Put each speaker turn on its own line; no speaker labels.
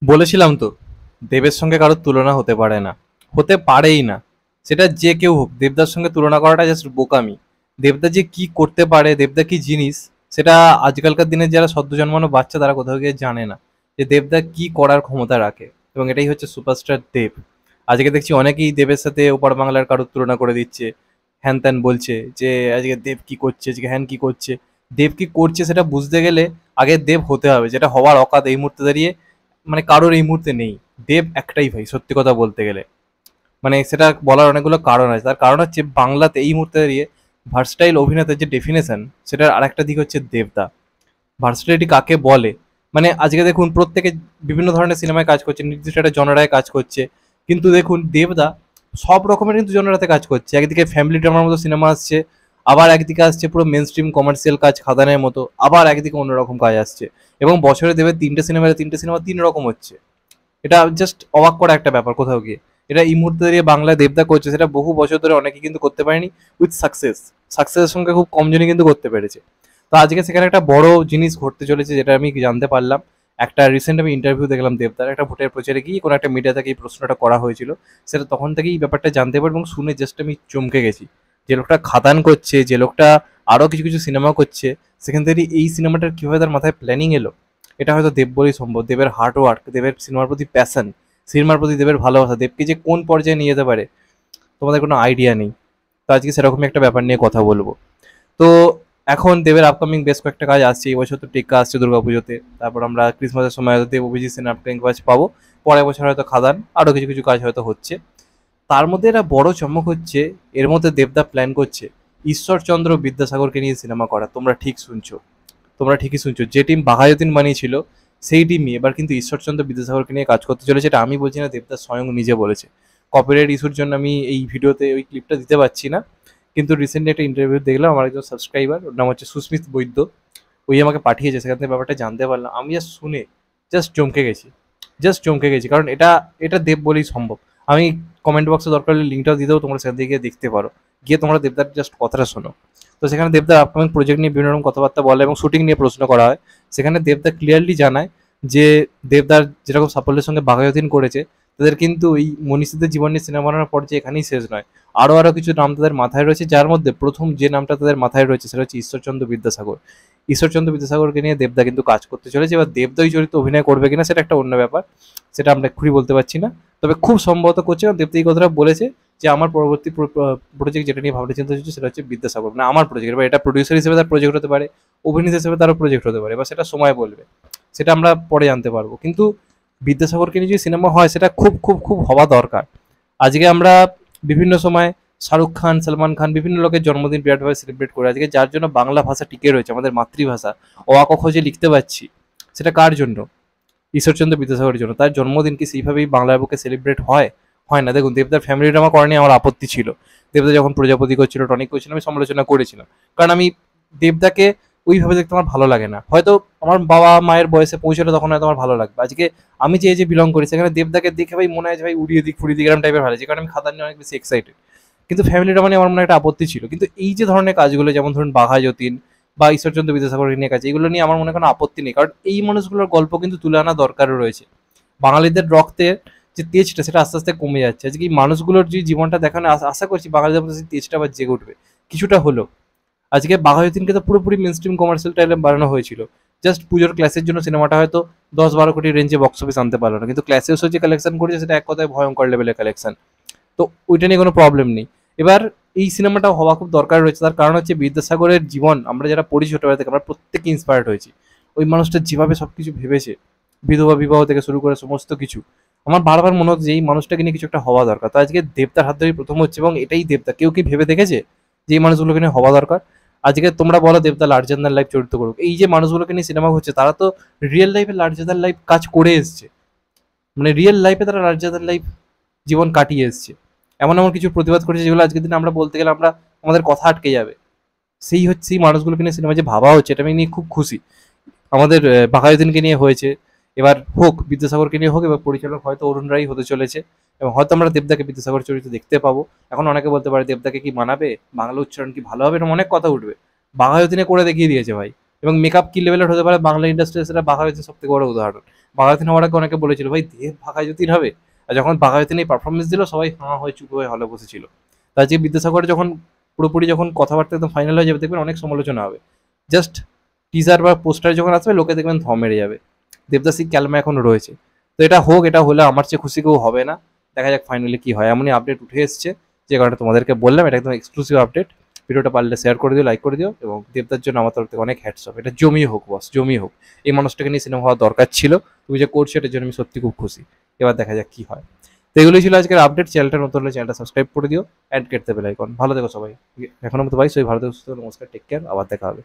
বলেছিলাম তো, দেবের সঙ্গে কারোর তুলনা হতে পারে না, হতে পারেই না। সেটা যে কেউ হোক, দেবদার সঙ্গে তুলনা করাটা জাস্ট বোকামি। দেবদা যে কি করতে পারে, দেবদা কি জিনিস, সেটা আজকালকার দিনে যারা সদ্য জন্মানো বাচ্চা তারা কোথাও গিয়ে জানে না যে দেবদা কি করার ক্ষমতা রাখে। এবং এটাই হচ্ছে সুপারস্টার দেব। আজকে দেখছি অনেকেই দেবের সাথে ওপার বাংলার কারোর তুলনা করে দিচ্ছে, হ্যান ত্যান বলছে যে আজকে দেব কি করছে, আজকে হ্যান কি করছে। দেব কি করছে সেটা বুঝতে গেলে আগে দেব হতে হবে, যেটা হওয়ার অকাত এই মুহূর্তে দাঁড়িয়ে মানে কারোর এই মুহূর্তে নেই। দেব একটাই ভাই, সত্যি কথা বলতে গেলে। মানে সেটা বলার অনেকগুলো কারণ আছে, তার কারণ হচ্ছে বাংলাতে এই মুহূর্তে দাঁড়িয়ে ভার্সটাইল অভিনেতার যে ডেফিনেশন, সেটার আরেকটা দিক হচ্ছে দেবদা। ভার্সিটি কাকে বলে, মানে আজকে দেখুন প্রত্যেকে বিভিন্ন ধরনের সিনেমায় কাজ করছে, নির্দিষ্ট একটা জনরায় কাজ করছে। কিন্তু দেখুন দেবদা সব রকমের কিন্তু জনরাতে কাজ করছে। একদিকে ফ্যামিলি ড্রামার মতো সিনেমা আসছে, আবার একদিকে আসছে পুরো মেন স্ট্রিম কমার্শিয়াল কাজ খাদানের মতো, আবার একদিকে অন্যরকম কাজ আসছে। এবং বছরে দেবের তিনটে সিনেমা তিন রকম হচ্ছে। এটা জাস্ট অবাক করা একটা ব্যাপার কোথাও গিয়ে। এটা এই মুহূর্তে দাঁড়িয়ে বাংলায় দেবদা করছে, সেটা বহু বছর ধরে অনেকে কিন্তু করতে পারেনি উইথ সাকসেস। সাকসেসের সঙ্গে খুব কম জনই কিন্তু করতে পেরেছে। তো আজকে সেখানে একটা বড় জিনিস ঘটতে চলেছে, যেটা আমি জানতে পারলাম। একটা রিসেন্ট আমি ইন্টারভিউ দেখলাম দেবদার, একটা ভোটের প্রচারে গিয়ে কোনো একটা মিডিয়া থেকে এই প্রশ্নটা করা হয়েছিল। সেটা তখন থেকেই এই ব্যাপারটা জানতে পারি এবং শুনে জাস্ট আমি চমকে গেছি। যে লোকটা খাদান করছে, যে লোকটা আরও কিছু কিছু সিনেমা করছে, সেখান থেকে এই সিনেমাটার কীভাবে তার মাথায় প্ল্যানিং এলো, এটা হয়তো দেব বলেই সম্ভব। দেবের হার্ড ওয়ার্ক, দেবের সিনেমার প্রতি প্যাশন, সিনেমার প্রতি দেবের ভালোবাসা দেবকে যে কোন পর্যায়ে নিয়ে যেতে পারে তোমাদের কোনো আইডিয়া নেই। তো আজকে সেরকমই একটা ব্যাপার নিয়ে কথা বলবো। তো এখন দেবের আপকামিং বেশ কয়েকটা কাজ আসছে। এই বছর তো টিক্কা আসছে দুর্গাপুজোতে, তারপর আমরা ক্রিসমাসের সময় হয়তো দেব অভিজিৎ সিনেমা আপকামিং কাজ পাবো। পরের বছর হয়তো খাদান, আরও কিছু কিছু কাজ হয়তো হচ্ছে। তার মধ্যে একটা বড় চমক হচ্ছে, এর মধ্যে দেবদা প্ল্যান করছে ঈশ্বরচন্দ্র বিদ্যাসাগরকে নিয়ে সিনেমা করা। তোমরা ঠিক শুনছো, তোমরা ঠিকই শুনছো। যে টিম বাঘাযতীন বানিয়েছিল সেই টিমই এবার কিন্তু ঈশ্বরচন্দ্র বিদ্যাসাগরকে নিয়ে কাজ করতে চলেছে। এটা আমি বলছি না, দেবদাস স্বয়ং নিজে বলেছে। কপিরাইট ইস্যুর জন্য আমি এই ভিডিওতে ওই ক্লিপটা দিতে পারছি না। কিন্তু রিসেন্টলি একটা ইন্টারভিউ দেখলাম, আমার একজন সাবস্ক্রাইবার, ওর নাম হচ্ছে সুস্মিত বৈদ্য, ওই আমাকে পাঠিয়েছে, সেখান থেকে ব্যাপারটা জানতে পারলাম। আমি জাস্ট শুনে জাস্ট চমকে গেছি, জাস্ট চমকে গেছি। কারণ এটা এটা দেব বলেই সম্ভব। আমি কমেন্ট বক্সে দরকার হলে লিঙ্কটাও দিয়ে দেবো, তোমরা সেখান থেকে গিয়ে দেখতে পারো। গিয়ে তোমরা দেবদার জাস্ট কথাটা শোনো। তো সেখানে দেবদার আপকামিং প্রজেক্ট নিয়ে বিভিন্ন রকম কথাবার্তা বলে এবং শুটিং নিয়ে প্রশ্ন করা হয়। সেখানে দেবদা ক্লিয়ারলি জানায় যে দেবদার যেরকম সাফল্যের সঙ্গে বাঘাযতীন করেছে, তাদের কিন্তু এই মনীষীদের জীবন নিয়ে সিনেমা বানানোর পর যে এখানেই শেষ নয়। আরও আরও কিছু নাম তাদের মাথায় রয়েছে, যার মধ্যে প্রথম যে নামটা তাদের মাথায় রয়েছে সেটা হচ্ছে ঈশ্বরচন্দ্র বিদ্যাসাগর। ঈশ্বরচন্দ্র বিদ্যাসাগরকে নিয়ে দেবদা কিন্তু কাজ করতে চলেছে। এবার দেবদা ওই চরিত্রে অভিনয় করবে কিনা সেটা একটা অন্য ব্যাপার, সেটা আমরা এক্ষুনি বলতে পারছি না। তবে খুব সম্ভবত করছে, কারণ দেবদা এই কথাটা বলেছে যে আমার পরবর্তী প্রজেক্ট যেটা নিয়ে ভাবনা চিন্তা হচ্ছে সেটা হচ্ছে বিদ্যাসাগর, মানে আমার প্রজেক্ট। এবার এটা প্রডিউসার হিসেবে তার প্রজেক্ট হতে পারে, অভিনেতা হিসেবে তারও প্রজেক্ট হতে পারে, এবার সেটা সময় বলবে, সেটা আমরা পরে জানতে পারবো। কিন্তু বিদ্যাসাগরকে নিয়ে যে সিনেমা হয় সেটা খুব খুব খুব হওয়া দরকার। আজকে আমরা বিভিন্ন সময় শাহরুখ খান, সলমান খান, বিভিন্ন লোকের জন্মদিন বিরাটভাবে সেলিব্রেট করে। আজকে যার জন্য বাংলা ভাষা টিকে রয়েছে, আমাদের মাতৃভাষা, অ আ ক খ যে লিখতে পারছি, সেটা কার জন্য? ঈশ্বরচন্দ্র বিদ্যাসাগরের জন্য। তার জন্মদিন কি সেইভাবেই বাংলার বুকে সেলিব্রেট হয়? হয় না। দেখুন দেবদার ফ্যামিলি ড্রামা করা নিয়ে আমার আপত্তি ছিল। দেবদা যখন প্রজাপতি করছিল, টনিক করছিল, আমি সমালোচনা করেছিলাম। কারণ আমি দেবদাকে ওইভাবে দেখতে আমার ভালো লাগে না। হয়তো আমার বাবা মায়ের বয়সে পৌঁছালে তখন হয়তো আমার ভালো লাগবে। আজকে আমি যে এজে বিলং করি সেখানে দেবদাকে দেখে ভাই মনে হয় যে ভাই উড়িয়ে দিক ফুড়িয়ে দিক এরকম টাইপের ভালো লাগে, কারণ আমি খাদান নিয়ে অনেক বেশি এক্সাইটেড। কিন্তু ফ্যামিলি ড্রামা নিয়ে আমার মনে একটা আপত্তি ছিল। কিন্তু এই যে ধরনের কাজগুলো, যেমন ধরুন বাঘা যতীন বা ঈশ্বরচন্দ্র বিদ্যাসাগরের নিয়ে কাজ, এগুলো নিয়ে আমার মনে কোনো আপত্তি নেই। কারণ এই মানুষগুলোর গল্প কিন্তু তুলে আনা দরকারও রয়েছে। বাঙালিদের রক্তের যে তেজটা সেটা আস্তে আস্তে কমে যাচ্ছে। আজকে এই মানুষগুলোর যে জীবনটা দেখানো, আশা করছি বাঙালিদের মধ্যে সেই তেজটা আবার জেগে উঠবে কিছুটা হলো। আজকে বাঘাযতীনকে তো পুরোপুরি মেন স্ট্রিম কমার্শিয়াল টাইলে বানানো হয়েছিল। জাস্ট পুজোর ক্লাসের জন্য সিনেমাটা হয়তো 10-12 কোটি রেঞ্জে বক্স অফিস আনতে পারলো না, কিন্তু ক্লাসে এসে যে কালেকশন করেছে সেটা এক কথায় ভয়ঙ্কর লেভেলের কালেকশন। তো ওইটা নিয়ে কোনো প্রবলেম নেই। এবার এই সিনেমাটা হওয়া খুব দরকার রয়েছে, তার কারণ হচ্ছে বিদ্যাসাগরের জীবন আমরা যারা পড়ি ছোটবেলা থেকে, আমরা প্রত্যেকে ইন্সপায়ার্ড হয়েছি। ওই মানুষটা যেভাবে সব কিছু ভেবেছে, বিধবা বিবাহ থেকে শুরু করে সমস্ত কিছু, আমার বারবার মনে হচ্ছে যে এই মানুষটাকে নিয়ে কিছু একটা হওয়া দরকার। তো আজকে দেবতার হাত ধরেই প্রথম হচ্ছে, এবং এটাই দেবতা। কেউ কি ভেবে দেখেছে যে এই মানুষগুলোকে নিয়ে হওয়া দরকার? আজকে তোমরা বলো দেবতা লার্জার দ্যান লাইফ চরিত্র করুক, এই যে মানুষগুলোকে নিয়ে সিনেমা হচ্ছে তারা তো রিয়েল লাইফে লার্জার দ্যান লাইফ কাজ করে এসছে। মানে রিয়েল লাইফে তারা লার্জার দ্যান লাইফ জীবন কাটিয়ে এসছে। এমন এমন কিছু প্রতিবাদ করেছে যেগুলো আজকের দিনে আমরা বলতে গেলে আমরা আমাদের কথা আটকে যাবে। সেই হচ্ছে সেই মানুষগুলোকে নিয়ে সিনেমা যে ভাবা হচ্ছে, এটা আমি নিয়ে খুব খুশি। আমাদের বাঘাযতীনকে নিয়ে হয়েছে, এবার হোক বিদ্যাসাগরকে নিয়ে হোক। এবার পরিচালক হয়তো অরুণ রায় হতে চলেছে, এবং হয়তো আমরা দেবদাকে বিদ্যাসাগর চরিত্রে দেখতে পাবো। এখন অনেকে বলতে পারে দেবদাকে কি মানাবে, বাংলা উচ্চারণ কি ভালো হবে, এরকম অনেক কথা উঠবে। বাঘাযতীনে করে দেখিয়ে দিয়েছে ভাই। এবং মেকআপ কি লেভেলের হতে পারে বাংলা ইন্ডাস্ট্রি, সেটা বাঘাযতীন সব থেকে বড় উদাহরণ। বাঘাযতীন হওয়ার আগে অনেকে বলেছিল ভাই দেব বাঘাযতীন হবে, আর যখন বাঘাযতীন এই পারফরমেন্স দিল সবাই হাঁ হয়ে চুপ হয়ে হলে বসেছিল। তার যে বিদ্যাসাগর যখন পুরোপুরি যখন কথাবার্তা একদম ফাইনাল হয়ে যাবে দেখবেন অনেক সমালোচনা হবে। জাস্ট টিজার বা পোস্টার যখন আসবে লোকে দেখবেন থ মেরে যাবে। দেবদাসী ক্যালমা এখন রয়েছে। তো এটা হোক, এটা হলে আমার চেয়ে খুশি কেউ হবে না। দেখা যাক ফাইনালি কি হয়। এমনই আপডেট উঠে এসছে, যে কারণে তোমাদেরকে বললাম এটা একদম এক্সক্লুসিভ আপডেট। ভিডিওটা পারলে শেয়ার করে দিও, লাইক করে দিও, এবং দেবদার জন্য আমার তরফ থেকে অনেক হ্যাটস অফ। এটা জমিয়ে হোক বস, জমিয়ে হোক। এই মানুষটাকে নিয়ে সিনেমা হওয়া দরকার ছিল। তুমি যে করছো এটার জন্য আমি সত্যি খুব খুশি। এবার দেখা যাক কি হয়। তো এগুলোই ছিল আজকের আপডেট। চ্যানেলটা নতুন হলে চ্যানেলটা সাবস্ক্রাইব করে দিও, and get the bell icon. ভালো থেকো সবাই। এখনো মতো ভাই সবাই ভালো থেকো, সুস্থ থেকো, নমস্কার, টেক কেয়ার, আবার দেখা হবে।